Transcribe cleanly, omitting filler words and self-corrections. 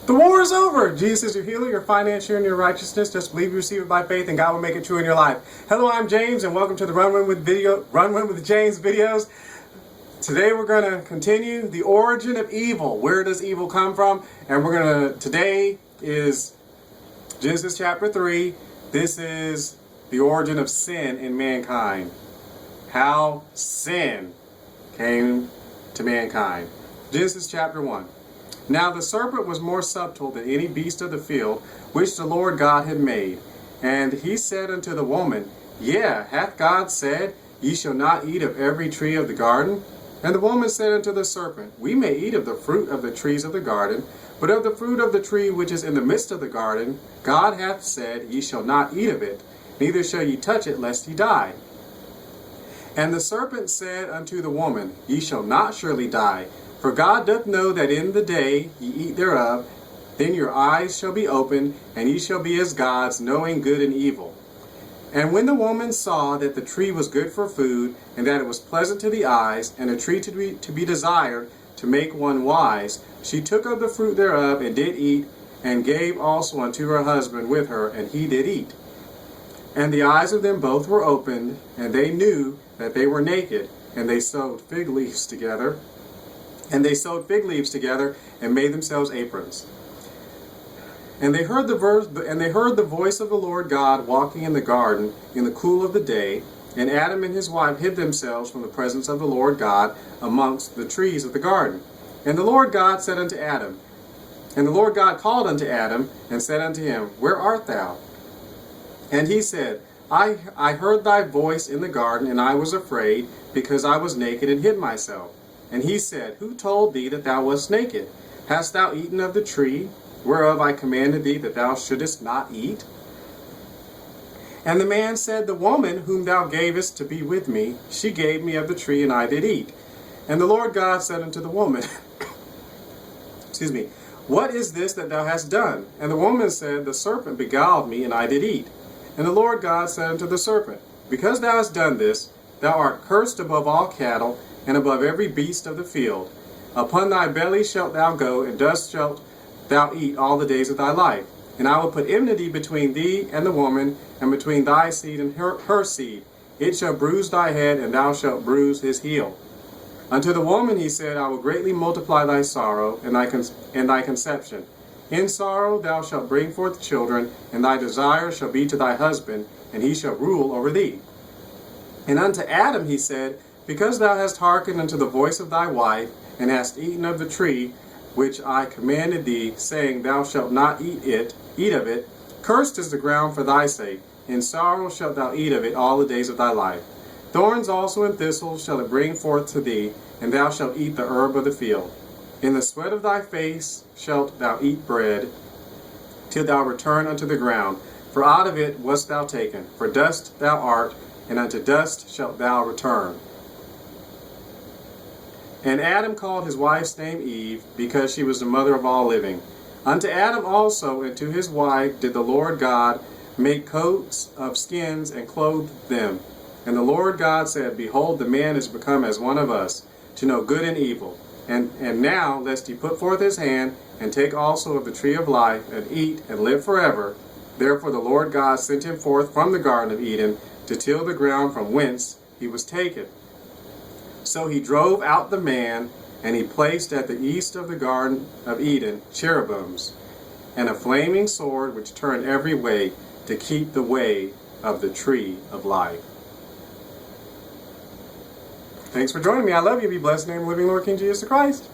The war is over. Jesus is your healer, your financier, and your righteousness. Just believe you receive it by faith, and God will make it true in your life. Hello, I'm James, and welcome to the Run with James videos. Today we're going to continue the origin of evil. Where does evil come from? And today is Genesis chapter 3. This is the origin of sin in mankind. How sin came to mankind. Genesis chapter 1. Now the serpent was more subtle than any beast of the field, which the Lord God had made. And he said unto the woman, Yea, hath God said, Ye shall not eat of every tree of the garden? And the woman said unto the serpent, We may eat of the fruit of the trees of the garden, but of the fruit of the tree which is in the midst of the garden, God hath said, Ye shall not eat of it, neither shall ye touch it, lest ye die. And the serpent said unto the woman, Ye shall not surely die. For God doth know that in the day ye eat thereof, then your eyes shall be opened, and ye shall be as gods, knowing good and evil. And when the woman saw that the tree was good for food, and that it was pleasant to the eyes, and a tree to be desired, to make one wise, she took of the fruit thereof, and did eat, and gave also unto her husband with her, and he did eat. And the eyes of them both were opened, and they knew that they were naked, and they sewed fig leaves together. And made themselves aprons. And they heard the voice of the Lord God walking in the garden in the cool of the day. And Adam and his wife hid themselves from the presence of the Lord God amongst the trees of the garden. And the Lord God said unto Adam, And the Lord God called unto Adam, and said unto him, Where art thou? And he said, I heard thy voice in the garden, and I was afraid, because I was naked, and hid myself. And he said, Who told thee that thou wast naked? Hast thou eaten of the tree, whereof I commanded thee that thou shouldest not eat? And the man said, The woman whom thou gavest to be with me, she gave me of the tree, and I did eat. And the Lord God said unto the woman, What is this that thou hast done? And the woman said, The serpent beguiled me, and I did eat. And the Lord God said unto the serpent, Because thou hast done this, thou art cursed above all cattle, and above every beast of the field. Upon thy belly shalt thou go, and dust shalt thou eat all the days of thy life. And I will put enmity between thee and the woman, and between thy seed and her seed. It shall bruise thy head, and thou shalt bruise his heel. Unto the woman he said, I will greatly multiply thy sorrow, and thy conception. In sorrow thou shalt bring forth children, and thy desire shall be to thy husband, and he shall rule over thee. And unto Adam he said, Because thou hast hearkened unto the voice of thy wife, and hast eaten of the tree which I commanded thee, saying, Thou shalt not eat of it, cursed is the ground for thy sake. In sorrow shalt thou eat of it all the days of thy life. Thorns also and thistles shall it bring forth to thee, and thou shalt eat the herb of the field. In the sweat of thy face shalt thou eat bread, till thou return unto the ground. For out of it wast thou taken. For dust thou art, and unto dust shalt thou return. And Adam called his wife's name Eve, because she was the mother of all living. Unto Adam also and to his wife did the Lord God make coats of skins, and clothe them. And the Lord God said, Behold, the man is become as one of us, to know good and evil. And now, lest he put forth his hand, and take also of the tree of life, and eat, and live forever. Therefore the Lord God sent him forth from the Garden of Eden, to till the ground from whence he was taken. So he drove out the man, and he placed at the east of the Garden of Eden cherubims, and a flaming sword which turned every way, to keep the way of the tree of life. Thanks for joining me. I love you. Be blessed in the name of the living Lord King Jesus Christ.